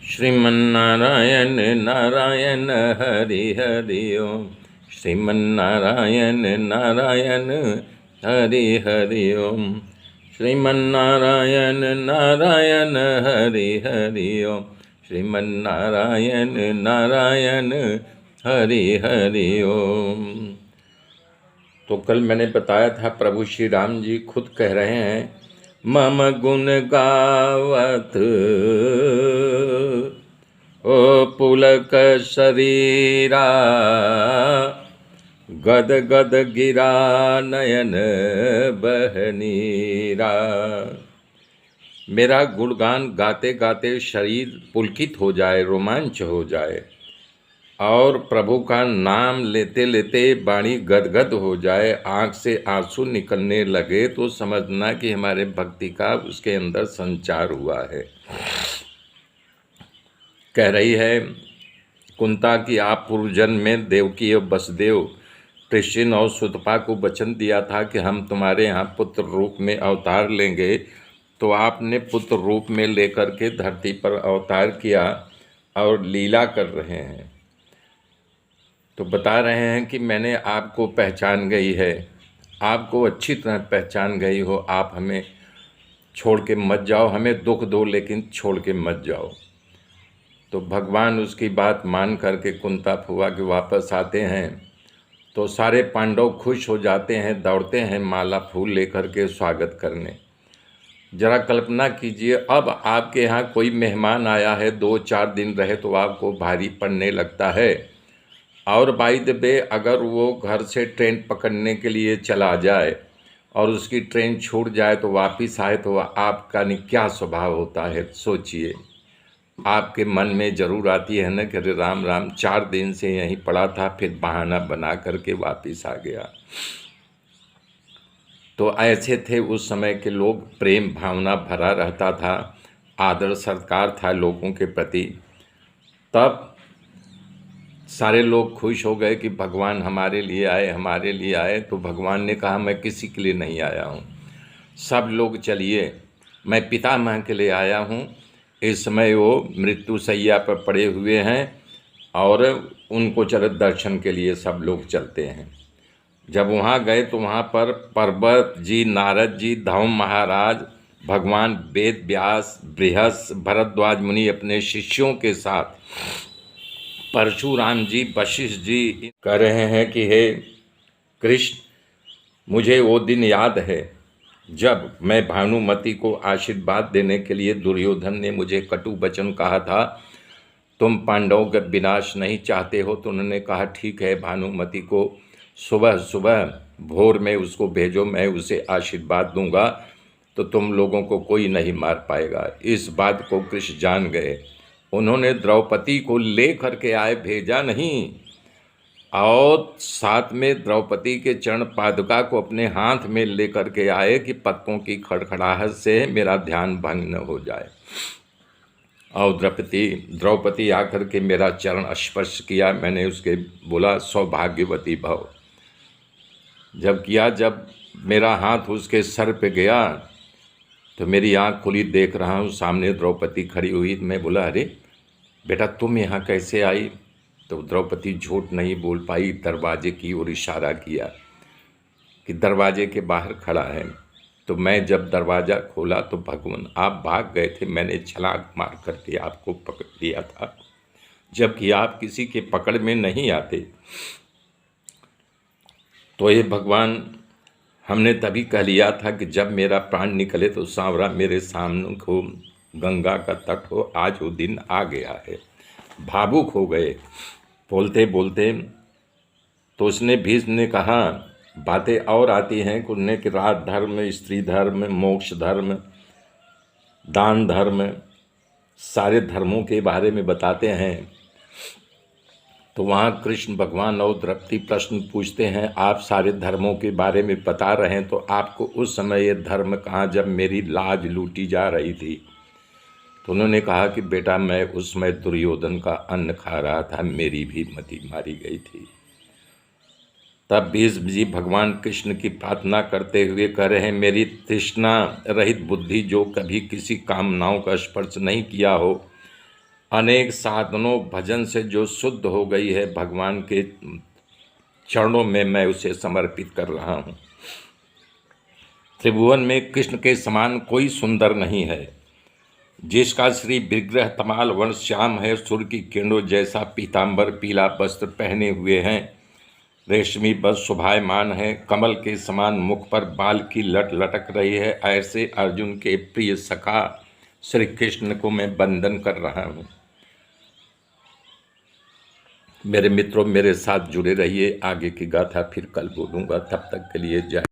श्रीमन्नारायण नारायण हरि हरि ओम। श्रीमन्नारायण नारायण हरि हरि ओम। श्रीमन्नारायण नारायण हरि हरि ओम। श्रीमन्नारायण नारायण हरि हरि ओम। तो कल मैंने बताया था प्रभु श्री राम जी खुद कह रहे हैं, मम गुण गावत ओ पुलक शरीरा, गद गद गिरा नयन बहनीरा। मेरा गुणगान गाते गाते शरीर पुलकित हो जाए, रोमांच हो जाए, और प्रभु का नाम लेते लेते वाणी गदगद हो जाए, आँख से आंसू निकलने लगे, तो समझना कि हमारे भक्ति का उसके अंदर संचार हुआ है। कह रही है कुंता कि आप पूर्व जन्म में देवकी और वसुदेव, कृष्ण और सुतपा को वचन दिया था कि हम तुम्हारे यहाँ पुत्र रूप में अवतार लेंगे, तो आपने पुत्र रूप में लेकर के धरती पर अवतार किया और लीला कर रहे हैं। तो बता रहे हैं कि मैंने आपको पहचान गई है, आपको अच्छी तरह पहचान गई हो, आप हमें छोड़ के मत जाओ, हमें दुख दो लेकिन छोड़ के मत जाओ। तो भगवान उसकी बात मान करके कुंता फुआ के वापस आते हैं, तो सारे पांडव खुश हो जाते हैं, दौड़ते हैं माला फूल लेकर के स्वागत करने। जरा कल्पना कीजिए, अब आपके यहाँ कोई मेहमान आया है, 2-4 दिन रहे तो आपको भारी पड़ने लगता है, और बाय द वे अगर वो घर से ट्रेन पकड़ने के लिए चला जाए और उसकी ट्रेन छूट जाए तो वापस आए, तो आपका क्या स्वभाव होता है, सोचिए। आपके मन में ज़रूर आती है ना कि अरे राम राम, 4 दिन से यहीं पड़ा था, फिर बहाना बना करके वापस आ गया। तो ऐसे थे उस समय के लोग, प्रेम भावना भरा रहता था, आदर सत्कार था लोगों के प्रति। तब सारे लोग खुश हो गए कि भगवान हमारे लिए आए, हमारे लिए आए। तो भगवान ने कहा मैं किसी के लिए नहीं आया हूँ, सब लोग चलिए, मैं पितामह के लिए आया हूँ। इस समय वो मृत्यु शैया पर पड़े हुए हैं और उनको चलो दर्शन के लिए सब लोग चलते हैं। जब वहाँ गए तो वहाँ पर पर्वत जी, नारद जी, धौम महाराज, भगवान वेद व्यास, बृहस्पति, भरद्वाज मुनि अपने शिष्यों के साथ, परशुराम जी, वशिष्ठ जी कह रहे हैं कि हे कृष्ण, मुझे वो दिन याद है जब मैं भानुमति को आशीर्वाद देने के लिए दुर्योधन ने मुझे कटु वचन कहा था, तुम पांडवों का विनाश नहीं चाहते हो। तो उन्होंने कहा ठीक है, भानुमति को सुबह सुबह भोर में उसको भेजो, मैं उसे आशीर्वाद दूंगा, तो तुम लोगों को कोई नहीं मार पाएगा। इस बात को कृष्ण जान गए, उन्होंने द्रौपदी को ले करके आए, भेजा नहीं, और साथ में द्रौपदी के चरण पादुका को अपने हाथ में लेकर के आए कि पत्तों की खड़खड़ाहट से मेरा ध्यान भंग न हो जाए। और द्रौपदी आकर के मेरा चरण स्पर्श किया, मैंने उसके बोला सौभाग्यवती भव। जब किया, जब मेरा हाथ उसके सर पे गया तो मेरी आँख खुली, देख रहा हूँ सामने द्रौपदी खड़ी हुई। मैं बोला अरे बेटा तुम यहाँ कैसे आई? तो द्रौपदी झूठ नहीं बोल पाई, दरवाजे की ओर इशारा किया कि दरवाजे के बाहर खड़ा है। तो मैं जब दरवाज़ा खोला तो भगवान आप भाग गए थे, मैंने छलांग मार करके आपको पकड़ लिया था, जबकि आप किसी के पकड़ में नहीं आते। तो ये भगवान, हमने तभी कह लिया था कि जब मेरा प्राण निकले तो सांवरा मेरे सामने को गंगा का तट हो। आज वो दिन आ गया है। भावुक हो गए बोलते बोलते। तो उसने भीष्म ने कहा, बातें और आती हैं कुन्ने कि राज धर्म, स्त्री धर्म, मोक्ष धर्म, दान धर्म, सारे धर्मों के बारे में बताते हैं। तो वहाँ कृष्ण भगवान और द्रौपदी प्रश्न पूछते हैं, आप सारे धर्मों के बारे में बता रहे हैं, तो आपको उस समय ये धर्म कहाँ जब मेरी लाज लूटी जा रही थी? तो उन्होंने कहा कि बेटा मैं उस समय दुर्योधन का अन्न खा रहा था, मेरी भी मति मारी गई थी। तब भीष्म जी भगवान कृष्ण की प्रार्थना करते हुए कह रहे हैं, मेरी तृष्णा रहित बुद्धि जो कभी किसी कामनाओं का स्पर्श नहीं किया हो, अनेक साधनों भजन से जो शुद्ध हो गई है, भगवान के चरणों में मैं उसे समर्पित कर रहा हूँ। त्रिभुवन में कृष्ण के समान कोई सुंदर नहीं है। जिसका श्री विग्रह तमाल वर्ण श्याम है, सूर्य की किरणों जैसा पीतांबर पीला वस्त्र पहने हुए हैं, रेशमी बस शोभायमान है, कमल के समान मुख पर बाल की लट लटक रही है, ऐसे अर्जुन के प्रिय सखा श्री कृष्ण को मैं वंदन कर रहा हूँ। मेरे मित्रों, मेरे साथ जुड़े रहिए। आगे की गाथा फिर कल बोलूँगा। तब तक के लिए जय।